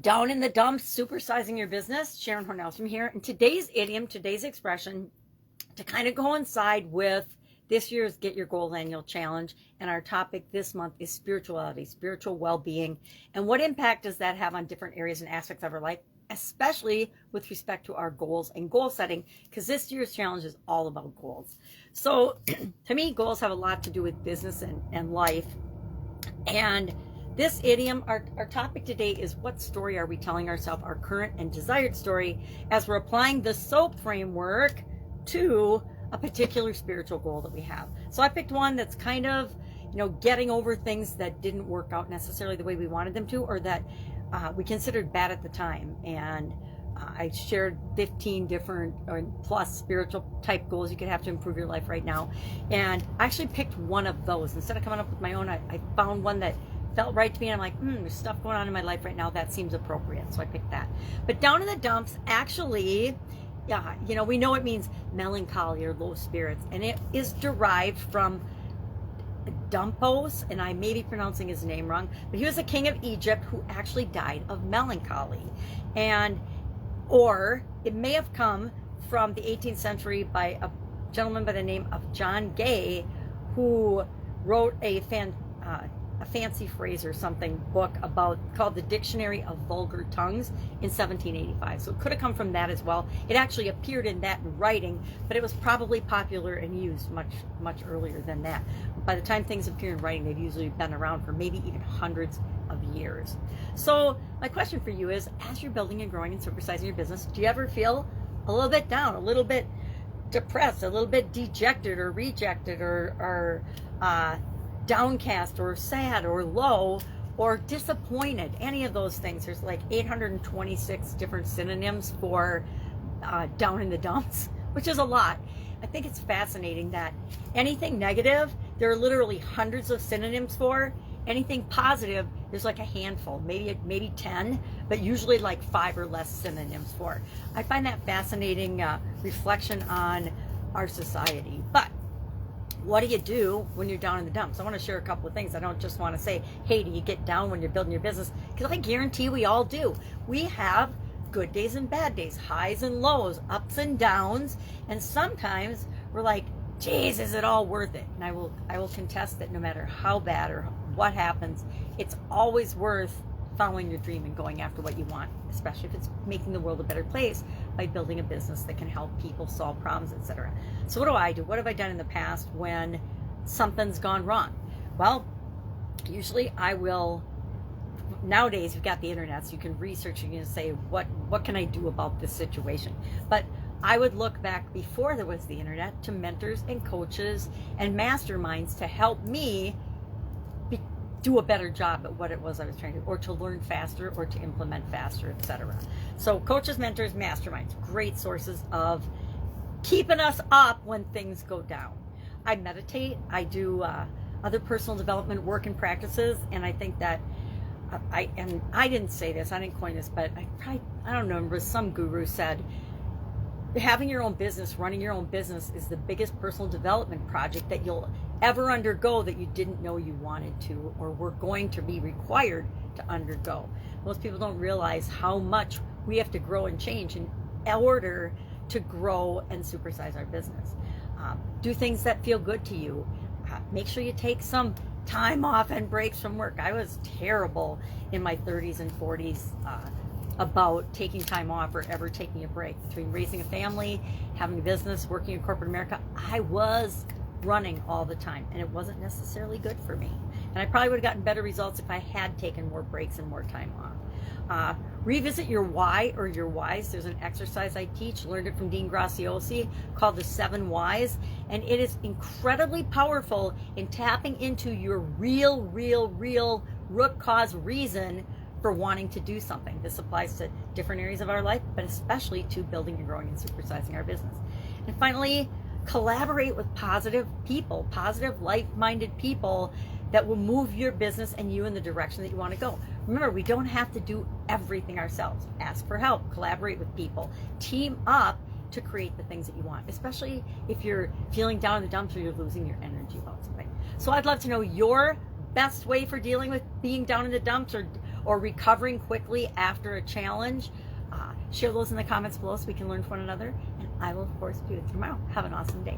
Down in the dumps, supersizing your business. Sharon Horne-Ellstrom here. And today's idiom, today's expression, to kind of coincide with this year's Get Your Goals Annual Challenge. And our topic this month is spirituality, spiritual well-being. And what impact does that have on different areas and aspects of our life, especially with respect to our goals and goal setting, because this year's challenge is all about goals. So to me, goals have a lot to do with business and life. And this idiom, our topic today is, what story are we telling ourselves, our current and desired story, as we're applying the SOAP framework to a particular spiritual goal that we have. So I picked one that's kind of, getting over things that didn't work out necessarily the way we wanted them to, or that we considered bad at the time. And I shared 15 different or plus spiritual type goals you could have to improve your life right now. And I actually picked one of those. Instead of coming up with my own, I found one that felt right to me, and I'm like, there's stuff going on in my life right now that seems appropriate, so I picked that. But down in the dumps, actually, we know it means melancholy or low spirits, and it is derived from Dumpos, and I may be pronouncing his name wrong, but he was a king of Egypt who actually died of melancholy. Or it may have come from the 18th century by a gentleman by the name of John Gay, who wrote a fancy phrase or something book called The Dictionary of Vulgar Tongues in 1785. So it could have come from that as well. It actually appeared in that writing, but it was probably popular and used much earlier than that. By the time things appear in writing, they've usually been around for maybe even hundreds of years. So my question for you is, as you're building and growing and supersizing your business, do you ever feel a little bit down, a little bit depressed, a little bit dejected or rejected, or downcast or sad or low or disappointed? Any of those things. There's like 826 different synonyms for down in the dumps, which is a lot. I think it's fascinating that anything negative, there are literally hundreds of synonyms for. Anything positive, there's like a handful, maybe 10, but usually like 5 or less synonyms for. I find that fascinating reflection on our society. But what do you do when you're down in the dumps? I want to share a couple of things. I don't just want to say, hey, do you get down when you're building your business? Because I guarantee we all do. We have good days and bad days, highs and lows, ups and downs. And sometimes we're like, geez, is it all worth it? And I will contest that no matter how bad or what happens, it's always worth following your dream and going after what you want, especially if it's making the world a better place by building a business that can help people solve problems, etc. So what do I do? What have I done in the past when something's gone wrong? Well, usually I will, nowadays you've got the internet, so you can research and you can say, what can I do about this situation? But I would look back before there was the internet to mentors and coaches and masterminds to help me do a better job at what it was I was trying to do, or to learn faster, or to implement faster, etc. So coaches, mentors, masterminds, great sources of keeping us up when things go down. I meditate, I do other personal development work and practices, and I think that I didn't say this, I didn't coin this, but I don't remember, some guru said, having your own business, running your own business is the biggest personal development project that you'll ever undergo that you didn't know you wanted to or were going to be required to undergo. Most people don't realize how much we have to grow and change in order to grow and supersize our business. Do things that feel good to you. Make sure you take some time off and breaks from work. I was terrible in my 30s and 40s about taking time off or ever taking a break. Between raising a family, having a business, working in corporate America, I was running all the time, and it wasn't necessarily good for me. And I probably would have gotten better results if I had taken more breaks and more time off. Revisit your why or your whys. There's an exercise I teach, learned it from Dean Graziosi, called the 7 Whys, and it is incredibly powerful in tapping into your real root cause reason for wanting to do something. This applies to different areas of our life, but especially to building and growing and supersizing our business. And finally, collaborate with positive people, positive, like-minded people that will move your business and you in the direction that you want to go. Remember, we don't have to do everything ourselves. Ask for help, collaborate with people, team up to create the things that you want, especially if you're feeling down in the dumps or you're losing your energy about something. So I'd love to know your best way for dealing with being down in the dumps, or recovering quickly after a challenge, share those in the comments below so we can learn from one another. And I will, of course, be with you tomorrow. Have an awesome day.